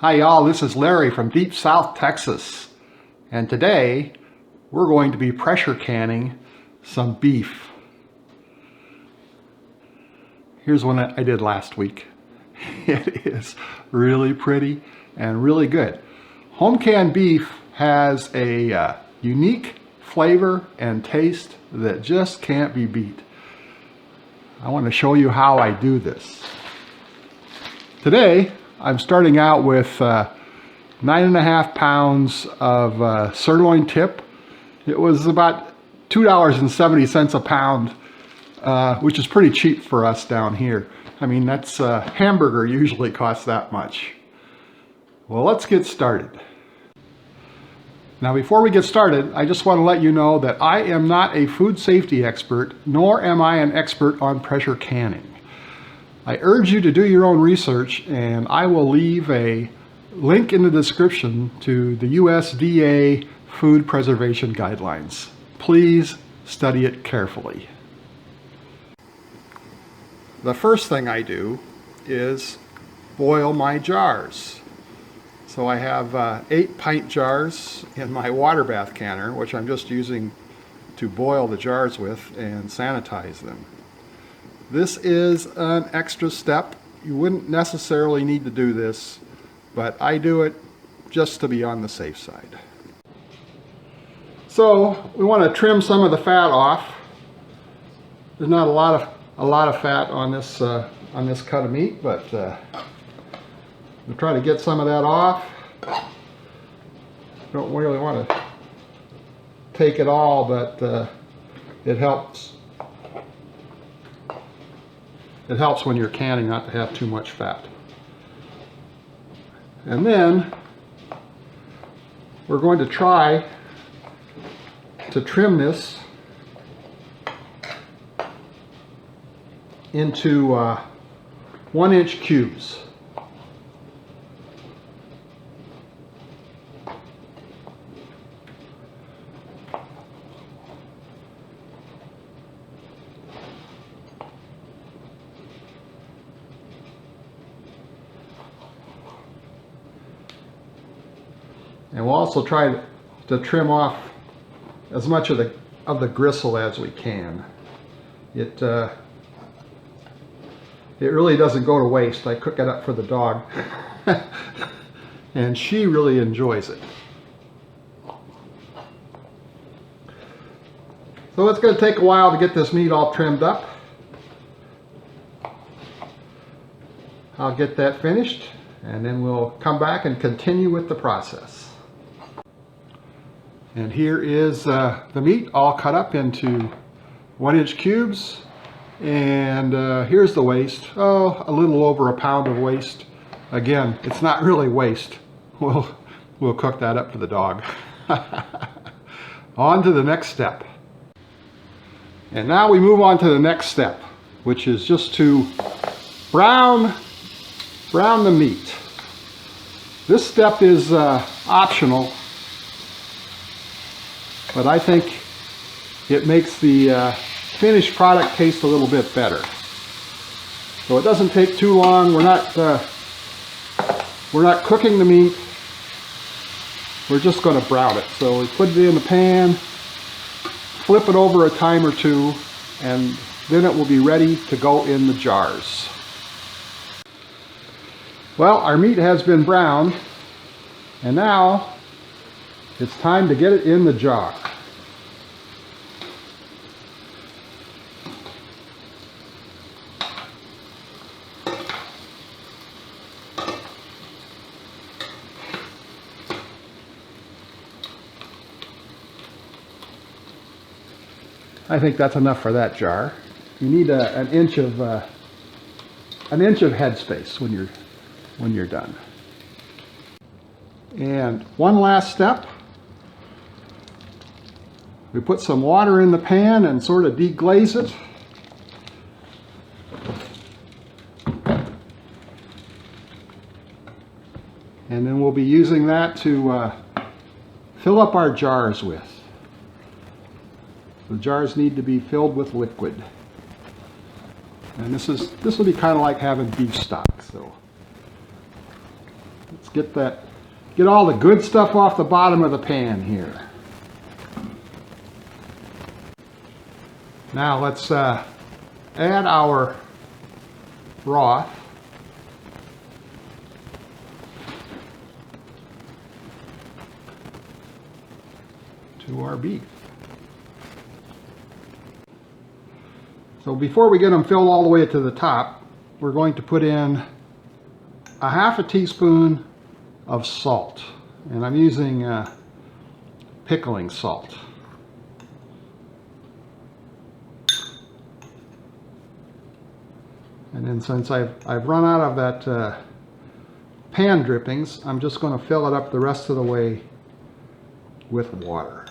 Hi y'all, this is Larry from Deep South Texas, and today we're going to be pressure canning some beef. Here's one I did last week. It is really pretty and really good. Home canned beef has a unique flavor and taste that just can't be beat. I want to show you how I do this. Today I'm starting out with 9.5 pounds of sirloin tip. It was about $2.70 a pound, which is pretty cheap for us down here. I mean, that's hamburger usually costs that much. Well, let's get started. Now, before we get started, I just want to let you know that I am not a food safety expert, nor am I an expert on pressure canning. I urge you to do your own research, and I will leave a link in the description to the USDA Food Preservation Guidelines. Please study it carefully. The first thing I do is boil my jars. So I have 8-pint jars in my water bath canner, which I'm just using to boil the jars with and sanitize them. This is an extra step. You wouldn't necessarily need to do this, but I do it just to be on the safe side. So we want to trim some of the fat off. There's not a lot of fat on this cut of meat, but we'll try to get some of that off. Don't really want to take it all, but it helps. It helps when you're canning not to have too much fat. And then we're going to try to trim this into 1-inch cubes. And we'll also try to trim off as much of the gristle as we can. It really doesn't go to waste. I cook it up for the dog, and she really enjoys it. So it's going to take a while to get this meat all trimmed up. I'll get that finished, and then we'll come back and continue with the process. And here is the meat all cut up into 1-inch cubes. And here's the waste. Oh, a little over a pound of waste. Again, it's not really waste. We'll cook that up for the dog. On to the next step. And now we move on to the next step, which is just to brown the meat. This step is optional, but I think it makes the finished product taste a little bit better. So it doesn't take too long. We're not cooking the meat. We're just going to brown it. So we put it in the pan, flip it over a time or two, and then it will be ready to go in the jars. Well, our meat has been browned, and now it's time to get it in the jar. I think that's enough for that jar. You need an inch of headspace when you're done. And one last step. We put some water in the pan and sort of deglaze it. And then we'll be using that to fill up our jars with. The jars need to be filled with liquid. And this will be kind of like having beef stock. So Let's get all the good stuff off the bottom of the pan here. Now let's add our broth. To our beef. So before we get them filled all the way to the top, we're going to put in a half a teaspoon of salt, and I'm using pickling salt. And then since I've run out of that pan drippings, I'm just going to fill it up the rest of the way with water.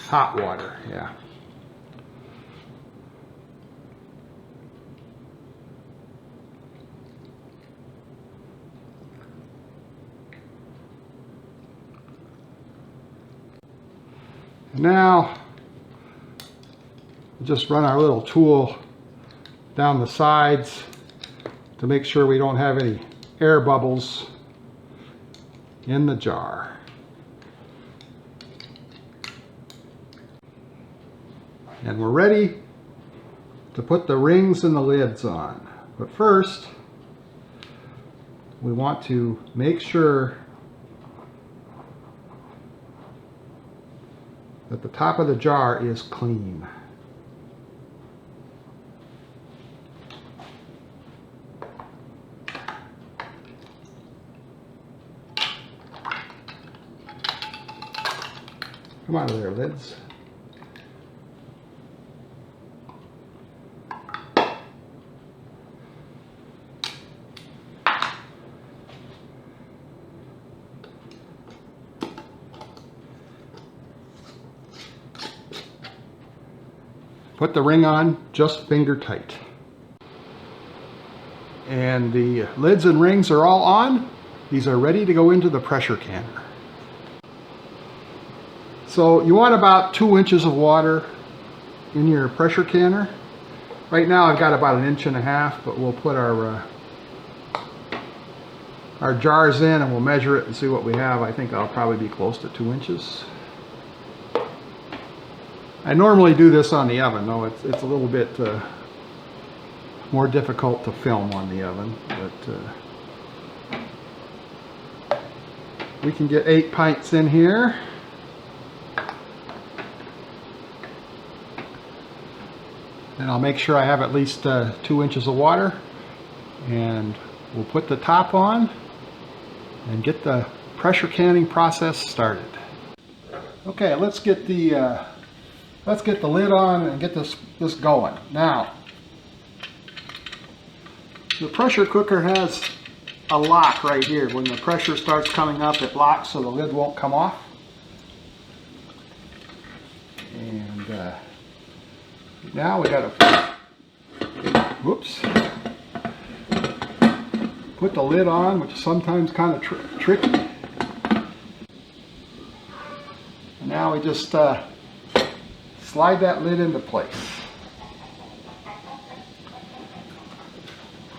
Hot water, yeah. Now, just run our little tool down the sides to make sure we don't have any air bubbles in the jar. And we're ready to put the rings and the lids on. But first, we want to make sure that the top of the jar is clean. Come out of there, lids. Put the ring on just finger tight. And the lids and rings are all on. These are ready to go into the pressure canner. So you want about 2 inches of water in your pressure canner. Right now I've got about 1.5 inches, but we'll put our jars in and we'll measure it and see what we have. I think I'll probably be close to 2 inches. I normally do this on the oven, though it's a little bit more difficult to film on the oven, but we can get 8 pints in here. And I'll make sure I have at least 2 inches of water, and we'll put the top on and get the pressure canning process started. Okay, let's get the lid on and get this going. Now, the pressure cooker has a lock right here. When the pressure starts coming up, it locks so the lid won't come off. And now we gotta, whoops, put the lid on, which is sometimes kind of tricky. And now we just slide that lid into place.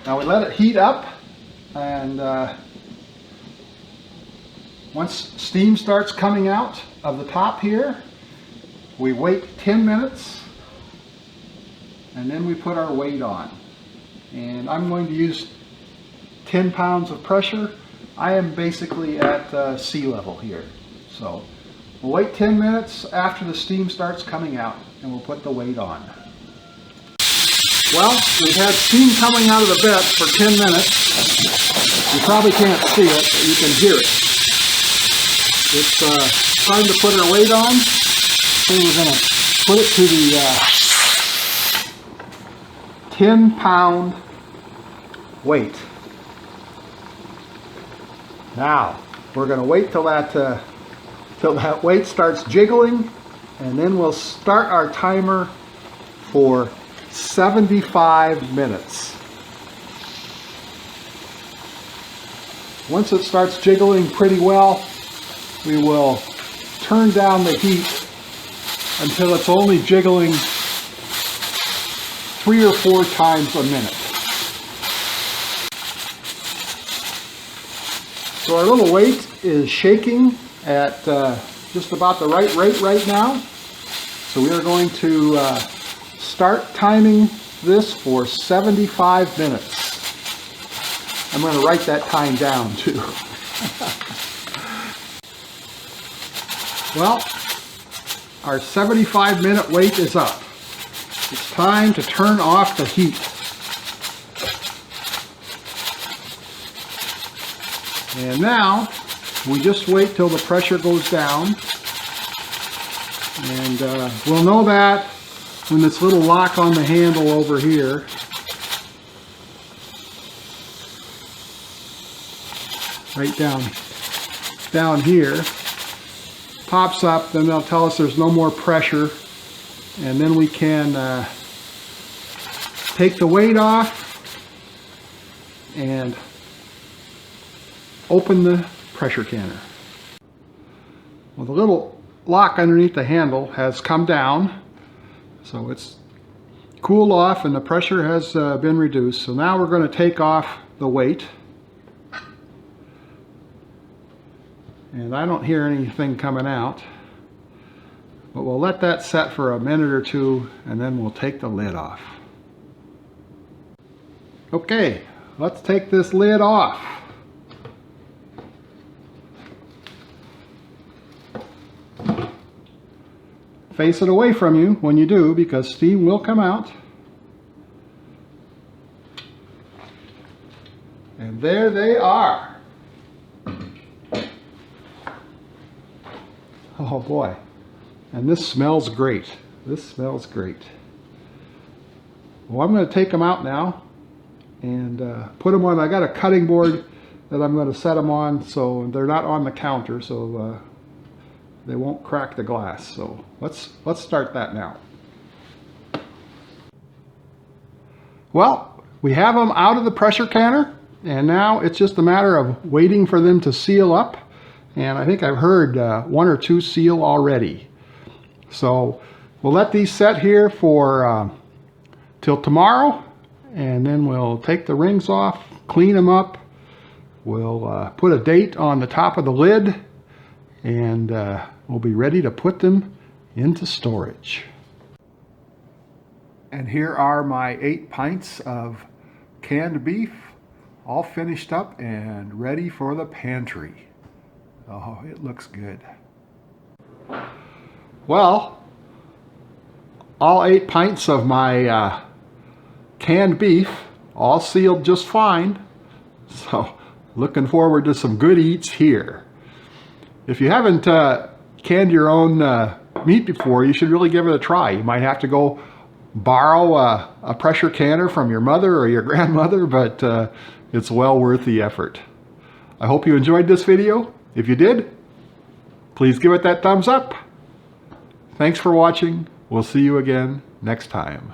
Now we let it heat up, and once steam starts coming out of the top here, we wait 10 minutes and then we put our weight on. And I'm going to use 10 pounds of pressure. I am basically at sea level here. So we'll wait 10 minutes after the steam starts coming out and we'll put the weight on. Well, we've had steam coming out of the bed for 10 minutes. You probably can't see it, but you can hear it. It's time to put our weight on. So we're going to put it to the 10-pound weight. Now, we're going to wait till that weight starts jiggling, and then we'll start our timer for 75 minutes. Once it starts jiggling pretty well, we will turn down the heat until it's only jiggling 3 or 4 times a minute. So our little weight is shaking at just about the right rate right now. So we are going to start timing this for 75 minutes. I'm going to write that time down too. Well, our 75-minute wait is up. It's time to turn off the heat. And now, we just wait till the pressure goes down. And we'll know that when this little lock on the handle over here right down here pops up, then they'll tell us there's no more pressure, and then we can take the weight off and open the pressure canner. Well, the little lock underneath the handle has come down, so it's cooled off and the pressure has been reduced. So now we're going to take off the weight. And I don't hear anything coming out, but we'll let that set for a minute or two and then we'll take the lid off. Okay, let's take this lid off. Face it away from you when you do, because steam will come out. And there they are. Oh boy, and this smells great. This smells great. Well, I'm going to take them out now and put them on. I got a cutting board that I'm going to set them on so they're not on the counter, so they won't crack the glass. So let's start that now. Well, we have them out of the pressure canner, and now it's just a matter of waiting for them to seal up. And I think I've heard 1 or 2 seal already. So we'll let these set here for till tomorrow, and then we'll take the rings off, clean them up. We'll put a date on the top of the lid, and we'll be ready to put them into storage. And here are my 8 pints of canned beef, all finished up and ready for the pantry. Oh, it looks good. Well, all 8 pints of my canned beef, all sealed just fine. So, looking forward to some good eats here. If you haven't canned your own meat before, you should really give it a try. You might have to go borrow a pressure canner from your mother or your grandmother, but it's well worth the effort. I hope you enjoyed this video. If you did, please give it that thumbs up. Thanks for watching. We'll see you again next time.